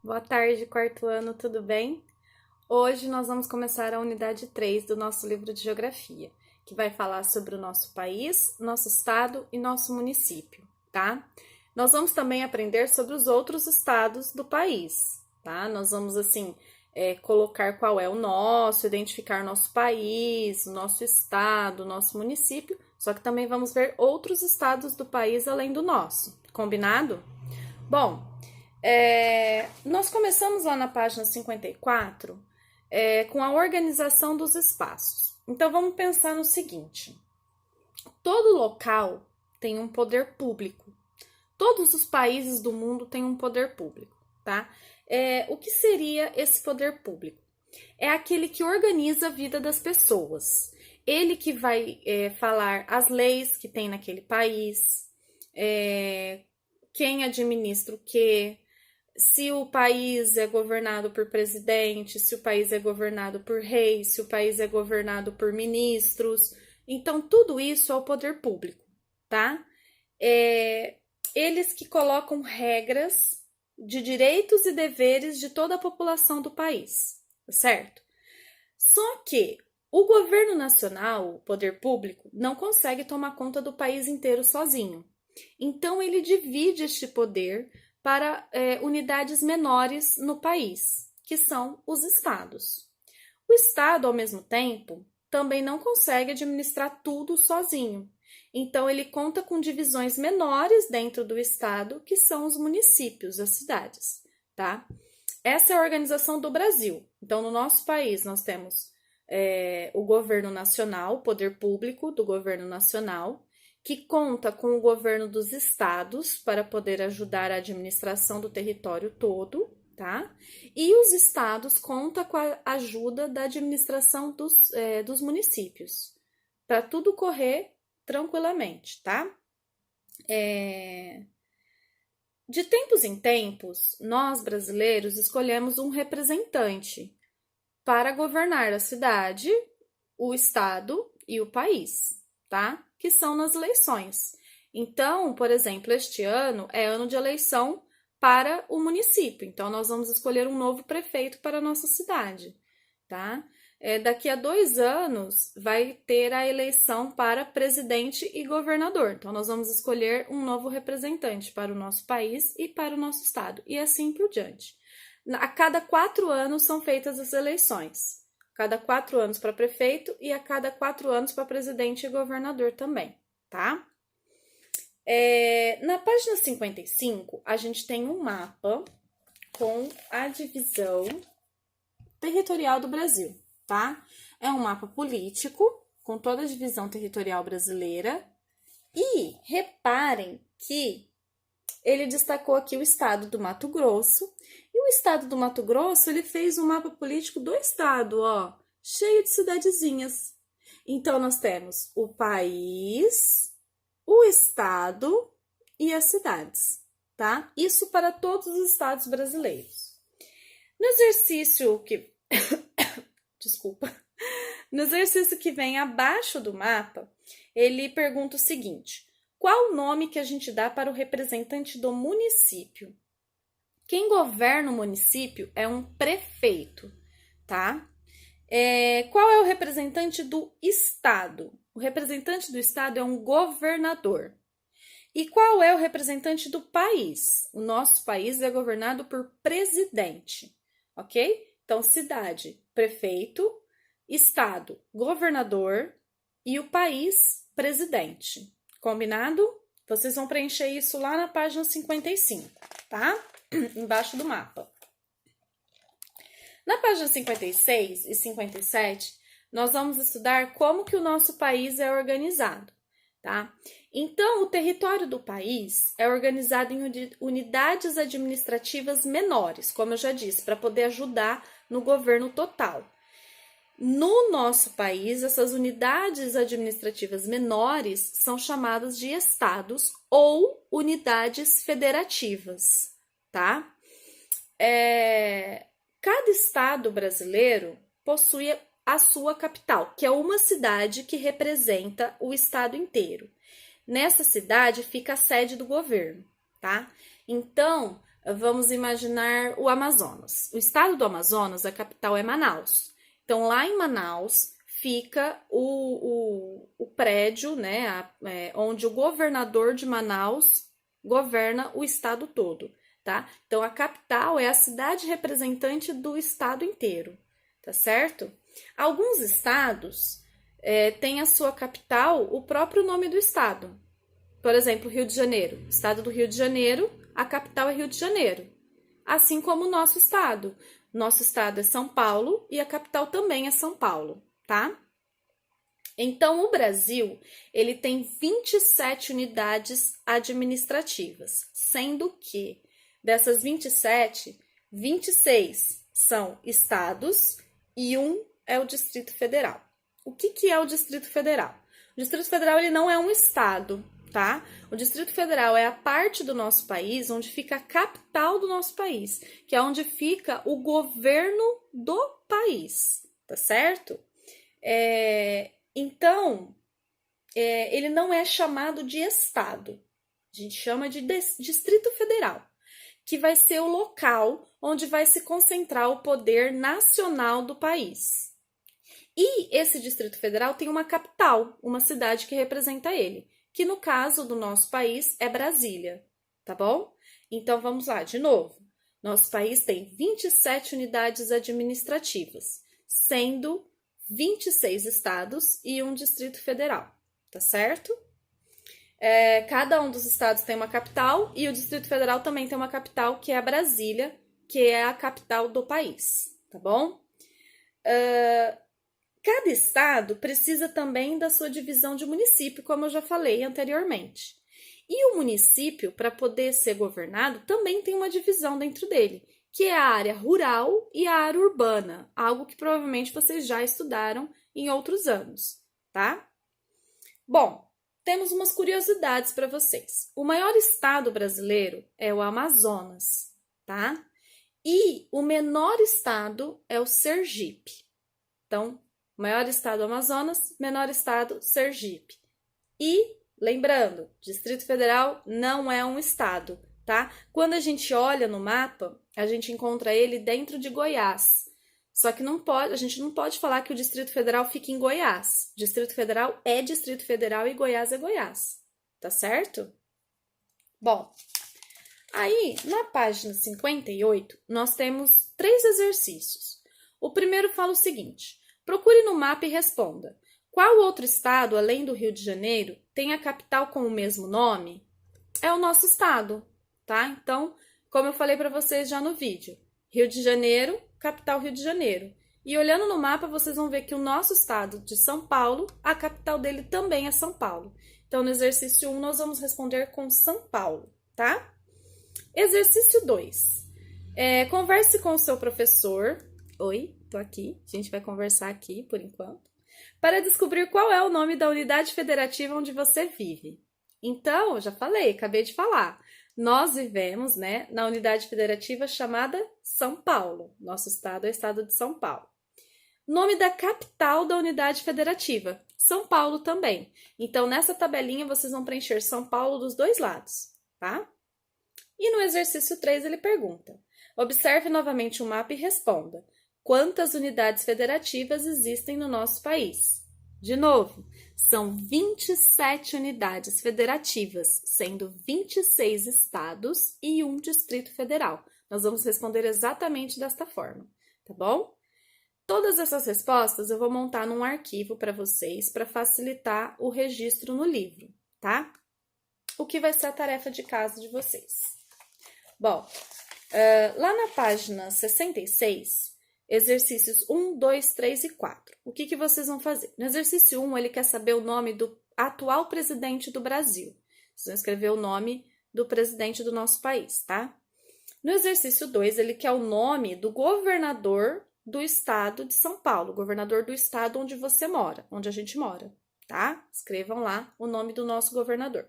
Boa tarde, quarto ano, tudo bem? Hoje nós vamos começar a unidade 3 do nosso livro de geografia, que vai falar sobre o nosso país, nosso estado e nosso município, tá? Nós vamos também aprender sobre os outros estados do país, tá? Nós vamos, colocar qual é o nosso, identificar nosso país, nosso estado, nosso município, só que também vamos ver outros estados do país além do nosso, combinado? Bom, nós começamos lá na página 54 com a organização dos espaços. Então vamos pensar no seguinte: todo local tem um poder público. Todos os países do mundo têm um poder público, tá? O que seria esse poder público? É aquele que organiza a vida das pessoas. Ele que vai falar as leis que tem naquele país, quem administra o quê, se o país é governado por presidente, se o país é governado por reis, se o país é governado por ministros. Então, tudo isso é o poder público, tá? Eles que colocam regras de direitos e deveres de toda a população do país, certo? Só que o governo nacional, o poder público, não consegue tomar conta do país inteiro sozinho. Então, ele divide este poder para unidades menores no país, que são os estados. O estado, ao mesmo tempo, também não consegue administrar tudo sozinho. Então, ele conta com divisões menores dentro do estado, que são os municípios, as cidades, tá? Essa é a organização do Brasil. Então, no nosso país, nós temos o governo nacional, o poder público do governo nacional, que conta com o governo dos estados para poder ajudar a administração do território todo, tá? E os estados contam com a ajuda da administração dos municípios, para tudo correr tranquilamente, tá? De tempos em tempos, nós brasileiros escolhemos um representante para governar a cidade, o estado e o país, tá? Que são nas eleições. Então, por exemplo, este ano é ano de eleição para o município. Então, nós vamos escolher um novo prefeito para a nossa cidade, tá? Daqui a 2 anos vai ter a eleição para presidente e governador. Então, nós vamos escolher um novo representante para o nosso país e para o nosso estado, e assim por diante. A cada 4 anos são feitas as eleições. Cada 4 anos para prefeito e a cada 4 anos para presidente e governador também, tá? Na página 55, a gente tem um mapa com a divisão territorial do Brasil, tá? É um mapa político com toda a divisão territorial brasileira. E reparem que ele destacou aqui o estado do Mato Grosso. E o estado do Mato Grosso, ele fez um mapa político do estado, ó, cheio de cidadezinhas. Então, nós temos o país, o estado e as cidades, tá? Isso para todos os estados brasileiros. No exercício que... Desculpa. No exercício que vem abaixo do mapa, ele pergunta o seguinte: qual o nome que a gente dá para o representante do município? Quem governa o município é um prefeito, tá? Qual é o representante do estado? O representante do estado é um governador. E qual é o representante do país? O nosso país é governado por presidente, ok? Então, cidade, prefeito, estado, governador e o país, presidente. Combinado? Vocês vão preencher isso lá na página 55, tá? Embaixo do mapa. Na página 56 e 57, nós vamos estudar como que o nosso país é organizado, tá? Então, o território do país é organizado em unidades administrativas menores, como eu já disse, para poder ajudar no governo total. No nosso país, essas unidades administrativas menores são chamadas de estados ou unidades federativas, tá? Cada estado brasileiro possui a sua capital, que é uma cidade que representa o estado inteiro. Nessa cidade fica a sede do governo, tá? Então, Vamos imaginar o Amazonas. O estado do Amazonas, a capital é Manaus. Então, lá em Manaus fica o prédio, né, onde o governador de Manaus governa o estado todo, tá? Então, a capital é a cidade representante do estado inteiro, tá certo? Alguns estados têm a sua capital o próprio nome do estado. Por exemplo, Rio de Janeiro. Estado do Rio de Janeiro, a capital é Rio de Janeiro. Assim como o nosso estado. Nosso estado é São Paulo e a capital também é São Paulo, tá? Então, o Brasil, ele tem 27 unidades administrativas, sendo que dessas 27, 26 são estados e um é o Distrito Federal. O que é o Distrito Federal? O Distrito Federal ele não é um estado, tá? O Distrito Federal é a parte do nosso país onde fica a capital do nosso país, que é onde fica o governo do país, tá certo? Então, ele não é chamado de estado, a gente chama de Distrito Federal, que vai ser o local onde vai se concentrar o poder nacional do país. E esse Distrito Federal tem uma capital, uma cidade que representa ele, que no caso do nosso país é Brasília, tá bom? Então vamos lá, de novo. Nosso país tem 27 unidades administrativas, sendo 26 estados e um Distrito Federal, tá certo? Cada um dos estados tem uma capital e o Distrito Federal também tem uma capital, que é a Brasília, que é a capital do país, tá bom? Cada estado precisa também da sua divisão de município, como eu já falei anteriormente. E o município, para poder ser governado, também tem uma divisão dentro dele, que é a área rural e a área urbana, algo que provavelmente vocês já estudaram em outros anos, tá? Bom, temos umas curiosidades para vocês. O maior estado brasileiro é o Amazonas, tá? E o menor estado é o Sergipe. Então, maior estado Amazonas, menor estado Sergipe. E, lembrando, Distrito Federal não é um estado, tá? Quando a gente olha no mapa, a gente encontra ele dentro de Goiás. Só que a gente não pode falar que o Distrito Federal fica em Goiás. Distrito Federal é Distrito Federal e Goiás é Goiás, tá certo? Bom, aí na página 58, nós temos 3 exercícios. O primeiro fala o seguinte: procure no mapa e responda. Qual outro estado, além do Rio de Janeiro, tem a capital com o mesmo nome? É o nosso estado, tá? Então, como eu falei para vocês já no vídeo, Rio de Janeiro, capital Rio de Janeiro. E olhando no mapa, vocês vão ver que o nosso estado de São Paulo, a capital dele também é São Paulo. Então, no exercício 1, nós vamos responder com São Paulo, tá? Exercício 2. Converse com o seu professor. Oi, tô aqui. A gente vai conversar aqui por enquanto. Para descobrir qual é o nome da unidade federativa onde você vive. Então, eu já falei, acabei de falar. Nós vivemos, né, na unidade federativa chamada São Paulo. Nosso estado é o estado de São Paulo. Nome da capital da unidade federativa. São Paulo também. Então, nessa tabelinha, vocês vão preencher São Paulo dos dois lados, tá? E no exercício 3, ele pergunta: observe novamente o mapa e responda. Quantas unidades federativas existem no nosso país? De novo, são 27 unidades federativas, sendo 26 estados e um Distrito Federal. Nós vamos responder exatamente desta forma, tá bom? Todas essas respostas eu vou montar num arquivo para vocês, para facilitar o registro no livro, tá? O que vai ser a tarefa de casa de vocês? Bom, lá na página 66, exercícios 1, 2, 3 e 4. O que vocês vão fazer? No exercício 1, ele quer saber o nome do atual presidente do Brasil. Vocês vão escrever o nome do presidente do nosso país, tá? No exercício 2, ele quer o nome do governador do estado de São Paulo, governador do estado onde você mora, onde a gente mora, tá? Escrevam lá o nome do nosso governador.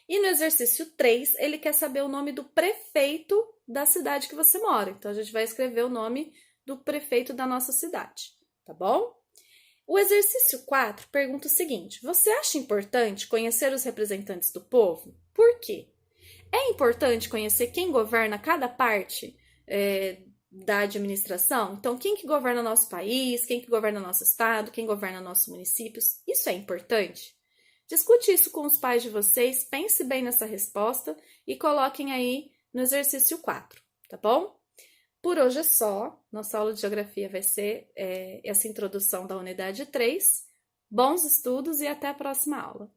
E no exercício 3, ele quer saber o nome do prefeito da cidade que você mora. Então, a gente vai escrever o nome do prefeito da nossa cidade, tá bom? O exercício 4 pergunta o seguinte: você acha importante conhecer os representantes do povo? Por quê? É importante conhecer quem governa cada parte da administração. Então, quem que governa nosso país, quem que governa nosso estado, quem governa nossos municípios. Isso é importante. Discute isso com os pais de vocês, pense bem nessa resposta e coloquem aí no exercício 4, tá bom? Por hoje é só. Nossa aula de geografia vai ser essa introdução da unidade 3. Bons estudos e até a próxima aula.